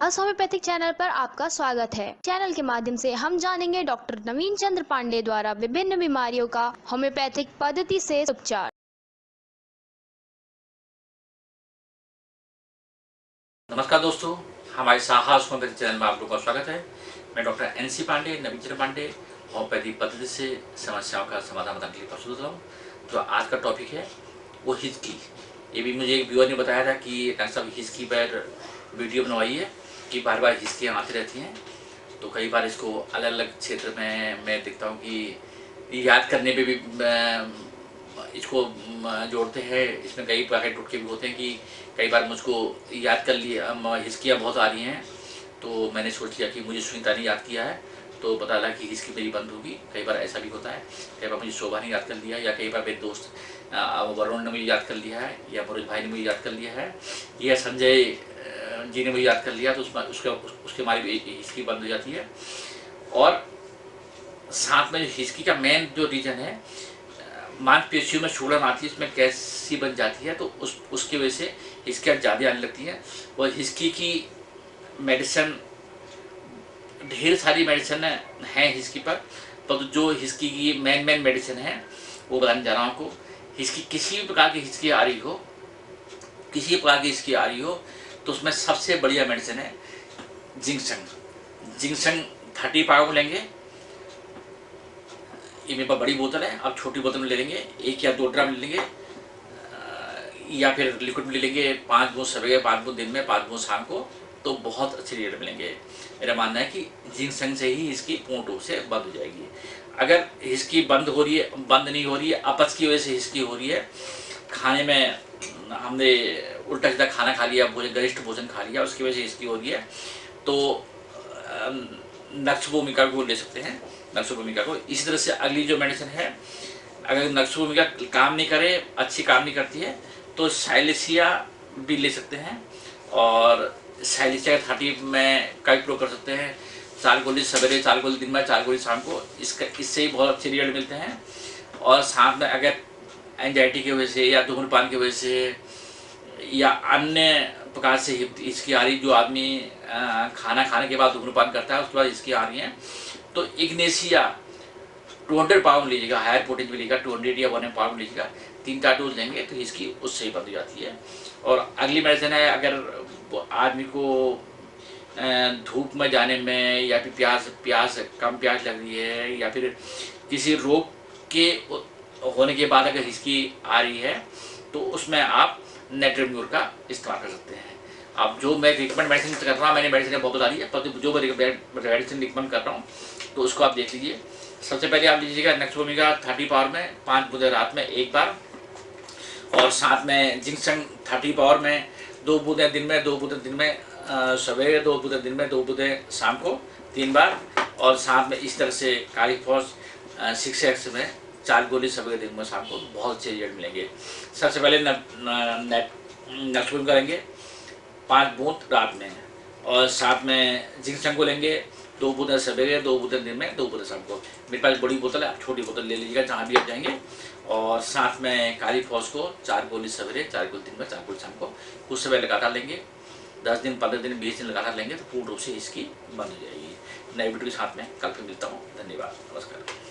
अस homeopathic channel पर आपका स्वागत है। चैनल के माध्यम से हम जानेंगे डॉक्टर नवीन चंद्र पांडे द्वारा विभिन्न बीमारियों का होम्योपैथिक पद्धति से उपचार। नमस्कार दोस्तों, हमारे साहस होम्योपैथिक चैनल में आप लोगों का स्वागत है। मैं डॉक्टर NC पांडे, नवीन चंद्र पांडे, होम्योपैथिक पद्धति से समस्याओं का समाधान बताने के लिए प्रस्तुत हूँ। तो आज का टॉपिक है वो हिचकी। ये भी मुझे एक व्यूअर ने बताया था कि डॉक्टर साहब हिचकी पर वीडियो बनवाइए कि बार बार हिचकियाँ आती रहती हैं। तो कई बार इसको अलग अलग क्षेत्र में मैं देखता हूँ कि याद करने पे भी इसको जोड़ते हैं। इसमें कई प्रकार के टुटके भी होते हैं कि कई बार मुझको याद कर लिया, हिचकियाँ बहुत आ रही हैं, तो मैंने सोच लिया कि मुझे सुनीता ने याद किया है तो पता लगा कि हिचकी मेरी बंद होगी। कई बार ऐसा भी होता है, कई बार मुझे शोभा ने याद कर लिया, या कई बार मेरे दोस्त वरुण ने मुझे याद कर लिया है, या मनोज भाई ने मुझे याद कर लिया है, या संजय जी ने मुझे याद कर लिया, तो उसके हमारी हिचकी बंद हो जाती है। और साथ में जो हिचकी का मेन जो रीजन है, मांसपेशियों में सूजन आती है, इसमें कैसी बन जाती है, तो उसकी वजह से हिचकियाँ ज़्यादा आने लगती हैं। और हिचकी की मेडिसिन, ढेर सारी मेडिसिन हैं हिचकी पर, तो जो हिचकी की मेन मेडिसिन है वो बताने जा रहा हूँ आपको। हिचकी, किसी भी प्रकार की हिचकी आ रही हो, किसी प्रकार की हिचकी आ रही हो, तो उसमें सबसे बढ़िया मेडिसिन है जिंक्शन। जिंक्शन 30 पाउंड लेंगे। ये मेरे पास बड़ी बोतल है, आप छोटी बोतल में ले लेंगे, 1 या 2 ड्राम ले लेंगे, या फिर लिक्विड में ले लेंगे। 5 बूंद सवेरे, 5 बूंद दिन में, 5 बूंद शाम को, तो बहुत अच्छे रिजल्ट मिलेंगे। मेरा मानना है कि जिंक्शन से ही इसकी पूर्ण रूप से बंद हो जाएगी। अगर इसकी बंद हो रही है, बंद नहीं हो रही है, अपच की वजह से इसकी हो रही है, खाने में हमने उल्टा सीधा खाना खा लिया, गरिष्ठ भोजन खा लिया, उसकी वजह से इसकी हो रही है, तो नक्ष भूमिका को ले सकते हैं, नक्ष भूमिका को। इसी तरह से अगली जो मेडिसिन है, अगर नक्ष भूमिका काम नहीं करे, अच्छी काम नहीं करती है, तो साइलेसिया भी ले सकते हैं। और साइलेसिया 30 में का प्रयोग कर सकते हैं। 4 गोली सवेरे, 4 गोली दिन में, 4 गोली शाम को, इससे ही बहुत अच्छे रिजल्ट मिलते हैं। और साथ में अगर एंजाइटी की वजह से, या धूम्रपान की वजह से, या अन्य प्रकार से इसकी आ रही, जो आदमी खाना खाने के बाद धूम्रपान करता है उसके बाद इसकी आ रही है, तो इग्नेशिया 200 पाउंड लीजिएगा, हायर प्रोटीन मिलेगा, 200 या 1 पाउंड लीजिएगा, 3-4 डोज लेंगे तो इसकी उससे ही बंद हो जाती है। और अगली मेडिसिन है, अगर आदमी को धूप में जाने में, या फिर प्यास कम प्यास लग रही है, या फिर किसी रोग के होने के बाद अगर हिचकी आ रही है, तो उसमें आप नेट्रोम्यूर का इस्तेमाल कर सकते हैं। अब जो मैं रिकमेंड मेडिसिन कर रहा हूँ, मैंने मेडिसिन बहुत बता दी है, पर जो मैं मेडिसिन रिकमेंड कर रहा हूँ तो उसको आप देख लीजिए। सबसे पहले आप लीजिएगा नक्सभूमिका 30 पावर में 5 बूंदे रात में 1 बार, और साथ में जिंक्शन 30 पावर में 2 बूंदे दिन में, 2 बूंदे दिन में सवेरे, 2 बूंदे दिन में, 2 बूंदे शाम को 3 बार। और साथ में इस तरह से कालीफॉस 6x में 4 गोली सवेरे, दिन में, शाम को, बहुत अच्छे रिजल्ट मिलेंगे। सबसे पहले नक्सभूमिका करेंगे 5 बूंद रात में, और साथ में जिंक्शन को लेंगे 2 बूंदे सवेरे, 2 बूंदे दिन में, 2 बूंदे शाम को। मेरे पास बड़ी बोतल है, छोटी बोतल ले लीजिएगा जहाँ भी आप जाएंगे। और साथ में कालीफॉस को 4 गोली सवेरे, 4 गोली दिन में, 4 गोली शाम को, कुछ समय लगातार लेंगे। 10 दिन, 15 दिन, 20 दिन लगातार लेंगे तो पूर्ण रूप से इसकी बंद हो जाएगी। नई वीडियो के साथ में कल फिर मिलता हूँ। धन्यवाद, नमस्कार।